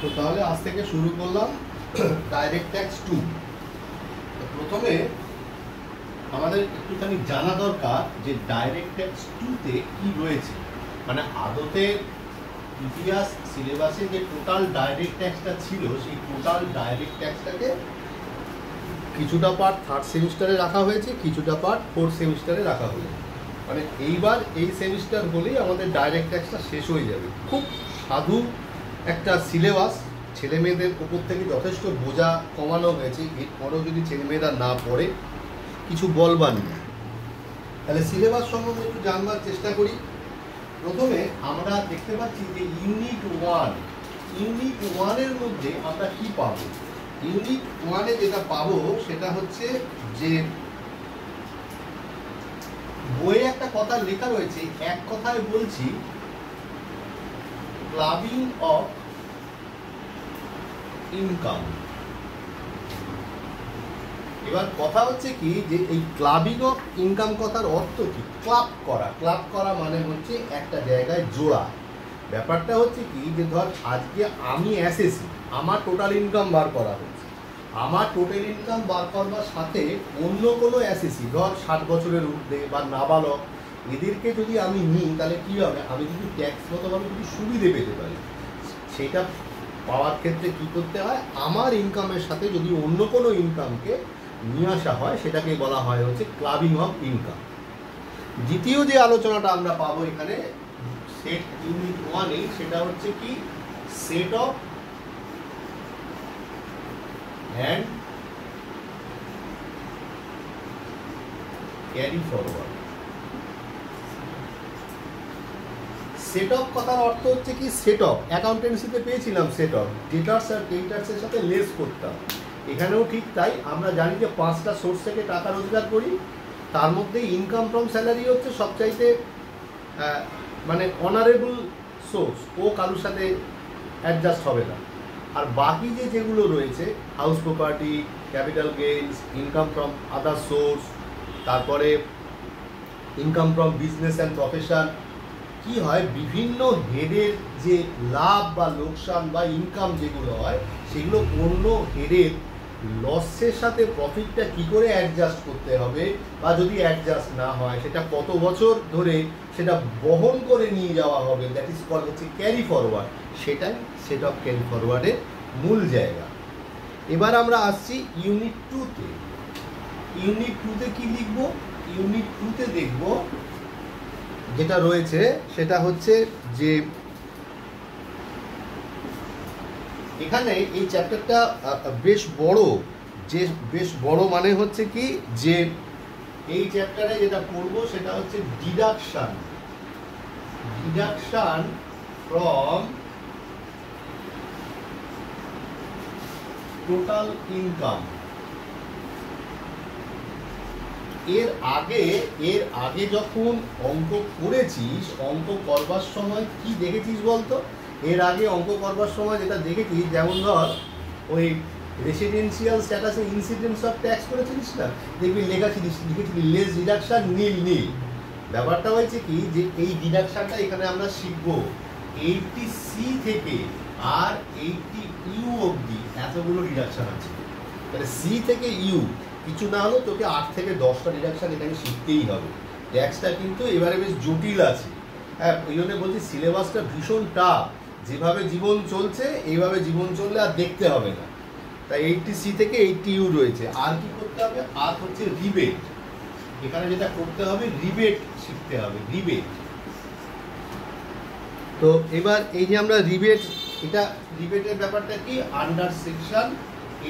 তো তাহলে আজ থেকে শুরু করলাম ডাইরেক্ট ট্যাক্স 2। প্রথমে আমাদের একটুখানি জানা দরকার যে ডাইরেক্ট ট্যাক্স 2-তে কি রয়েছে, মানে আদতে ইতিহাস সিলেবাসে যে টোটাল ডাইরেক্ট ট্যাক্সটা ছিল সেই টোটাল ডাইরেক্ট ট্যাক্সটাকে কিছুটা পার্ট থার্ড সেমিস্টারে রাখা হয়েছে, কিছুটা পার্ট ফোর্থ সেমিস্টারে রাখা হয়েছে। মানে এইবার এই সেমিস্টার হলেই আমাদের ডাইরেক্ট ট্যাক্সটা শেষ হয়ে যাবে। খুব সাধু একটা সিলেবাস, ছেলে মেয়েদের উপর থেকে যথেষ্ট বোঝা কমানো হয়েছে। এরপরেও যদি ছেলে মেয়েরা না পড়ে কিছু বলবার নেই। তাহলে সিলেবাস সম্বন্ধে একটু জানবার চেষ্টা করি। প্রথমে আমরা দেখতে পাচ্ছি যে ইউনিট 1-এর মধ্যে আমরা কি পাবো। ইউনিট 1-এ যেটা পাবো সেটা হচ্ছে যে বইয়ে একটা কথা লেখা রয়েছে, এক কথায় বলছি ক্লাবিং অফ ইনকাম। এবার কথা হচ্ছে কি যে এই ক্লাবিং অফ ইনকাম কথার অর্থ কি? ক্লাব করা। ক্লাব করা মানে হচ্ছে একটা জায়গায় জোড়া। ব্যাপারটা হচ্ছে কি যে ধর আজকে আমি এসএসসি, আমার টোটাল ইনকাম বার করা হচ্ছে। আমার টোটাল ইনকাম বার করবার সাথে অন্য কোনো এসএসসি ধর 60 বছরের ঊর্ধ্বে বা নাবালক, এদেরকে যদি আমি নিই তাহলে কী হবে, আমি কিন্তু ট্যাক্সগতভাবে কিছু সুবিধে পেতে পারি। সেটা পাওয়ার ক্ষেত্রে কি করতে হয়, আমার ইনকামের সাথে যদি অন্য কোনো ইনকামকে নিয়ে আসা হয় সেটাকে বলা হয় হচ্ছে ক্লাবিং অফ ইনকাম। দ্বিতীয় যে আলোচনাটা আমরা পাবো এখানে সেট ইউনিট 1-এ, সেটা হচ্ছে কি set of and carry forward. Set of কথার অর্থ হচ্ছে কি সেট অফ, অ্যাকাউন্টেন্সিতে পেয়েছিলাম সেট অফ, ডেটার্স আর ক্রেডিটার্সের সাথে লেস করতাম। এখানেও ঠিক তাই। আমরা জানি যে 5টা সোর্স থেকে টাকা রোজগার করি, তার মধ্যে ইনকাম ফ্রম স্যালারি হচ্ছে সবচাইতে মানে অনারেবল সোর্স, ও কারোর সাথে অ্যাডজাস্ট হবে না। আর বাকি যেগুলো রয়েছে house property, capital gains, income from other source, তারপরে income from business and profession, কি হয় বিভিন্ন হেডের যে লাভ বা লোকসান বা ইনকাম যেগুলো হয় সেগুলো অন্য হেডের লসের সাথে প্রফিটটা কি করে অ্যাডজাস্ট করতে হবে, বা যদি অ্যাডজাস্ট না হয় সেটা কত বছর ধরে সেটা বহন করে নিয়ে যাওয়া হবে, দ্যাট ইজ কল্ড হচ্ছে ক্যারি ফরওয়ার্ড। সেটাই সেট অফ ক্যারি ফরওয়ার্ডের মূল জায়গা। এবার আমরা আসছি ইউনিট 2-তে। ইউনিট 2-তে কি লিখব? ইউনিট 2-তে দেখব যেটা রয়েছে সেটা হচ্ছে যে এখানে এই চ্যাপ্টারটা বেশ বড় মানে হচ্ছে কি যে এই চ্যাপ্টারে যেটা পড়বো সেটা হচ্ছে ডিডাকশন ফ্রম টোটাল ইনকাম। এর আগে যখন অঙ্ক করেছিস, অঙ্ক করবার সময় কি দেখেছিস বলতো? এর আগে অঙ্ক করবার সময় যেটা দেখেছিস, যেমন ধর ওই রেসিডেন্সিয়াল স্ট্যাটাসে ইনসিডেন্স অফ ট্যাক্স করেছিলিস না, দেখবি লিখেছিলি লেস ডিডাকশন নীল। ব্যাপারটা হয়েছে কি যে এই ডিডাকশনটা এখানে আমরা শিখবো 80C থেকে আর 80U অবধি এতগুলো ডিডাকশন আছে। তাহলে C থেকে U কিছু না হলেও তোকে 8 থেকে 10টা ডিডাকশন এখানে শিখতেই হবে। ট্যাক্সটা কিন্তু এবারে বেশ জটিল আছে। হ্যাঁ, ওই জন্য বলছি সিলেবাসটা ভীষণ টাফ। যেভাবে জীবন চলছে এইভাবে জীবন চললে আর দেখতে হবে না। তাই 80C থেকে 80U রয়েছে। আর কি করতে হবে? আর হচ্ছে রিবেট। এখানে যেটা করতে হবে রিবেট শিখতে হবে, রিবেট। তো এবার এই যে আমরা রিবেটের ব্যাপারটা কি, আন্ডার সেকশন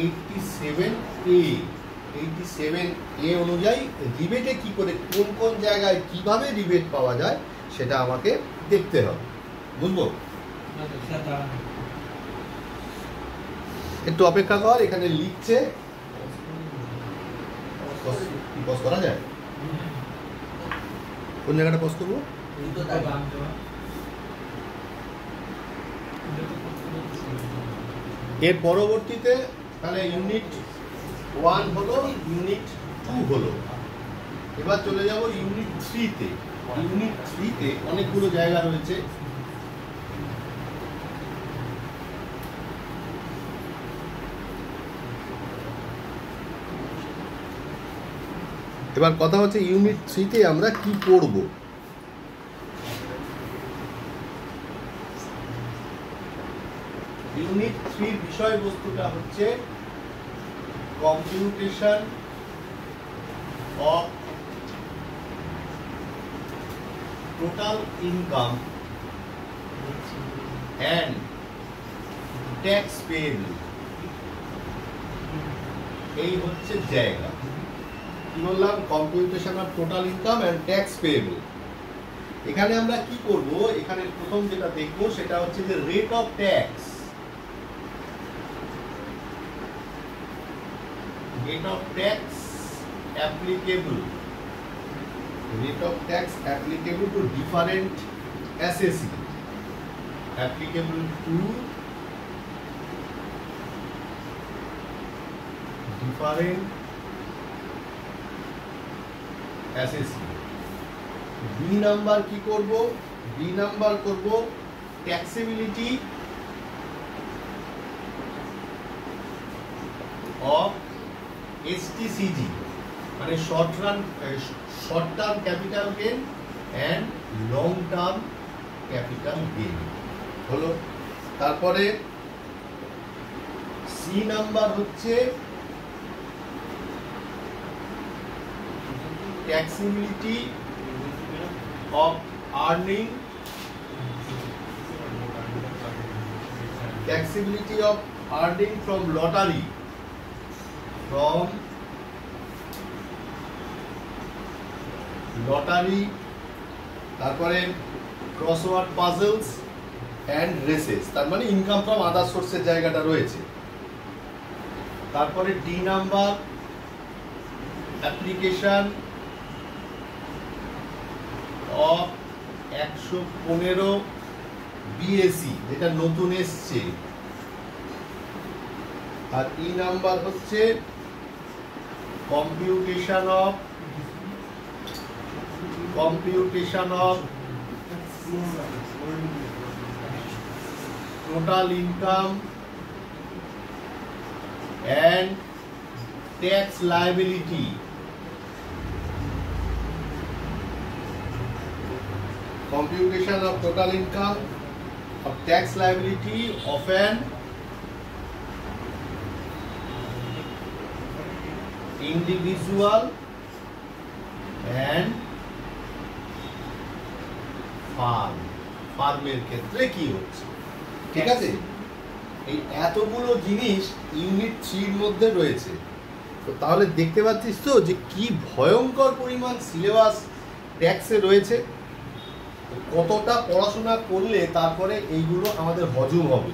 87A অনুযায়ী রিবেটে কি করে কোন জায়গায় কিভাবে রিবেট পাওয়া যায় সেটা আমাকে দেখতে হবে, বুঝবো? একটু অপেক্ষা কর, এখানে লিখছে। পজ করা যায়? কোন জায়গাটা পজ করবো? এর পরবর্তীতে তাহলে ইউনিট 1 হলো, ইউনিট 2 হলো। এবার চলে যাব ইউনিট 3-তে। ইউনিট 3-তে অনেকগুলো জায়গা রয়েছে। এবার কথা হচ্ছে ইউনিট 3-তে আমরা কি পড়ব। ইউনিট 3 বিষয়বস্তুটা হচ্ছে computation of total income and tax payable. এই হচ্ছে জায়গা। কি বললাম? Computation of total income and tax payable. এখানে আমরা কি করব? এখানে প্রথম যেটা দেখব সেটা হচ্ছে যে rate of tax. Rate of tax applicable. Rate of tax applicable to different assessee. Applicable to different assessee. B number কি করব? B নাম্বার করব taxability of STCG, মানে short term capital gain and long term capital gain হলো। তারপরে C number হচ্ছে taxability of earning, taxability of earning from lottery, from lottery. তারপরে crossword puzzles and races, তার মানে ইনকাম ফ্রম আদার সোর্সের জায়গাটা রয়েছে। তারপরে D number application of 115 BAC, যেটা নতুন এসছে। আর ই নাম্বার হচ্ছে computation of total income and tax liability. Computation of total income of tax liability of an individual and farm. ফার্মের ক্ষেত্রে কি হচ্ছে, ঠিক আছে? এই এতগুলো জিনিস ইউনিট 3 এর মধ্যে রয়েছে। তো তাহলে দেখতে পাচ্ছিস তো যে কি ভয়ঙ্কর পরিমাণ সিলেবাস ট্যাক্সে রয়েছে। কতটা পড়াশোনা করলে তারপরে এইগুলো আমাদের হজম হবে।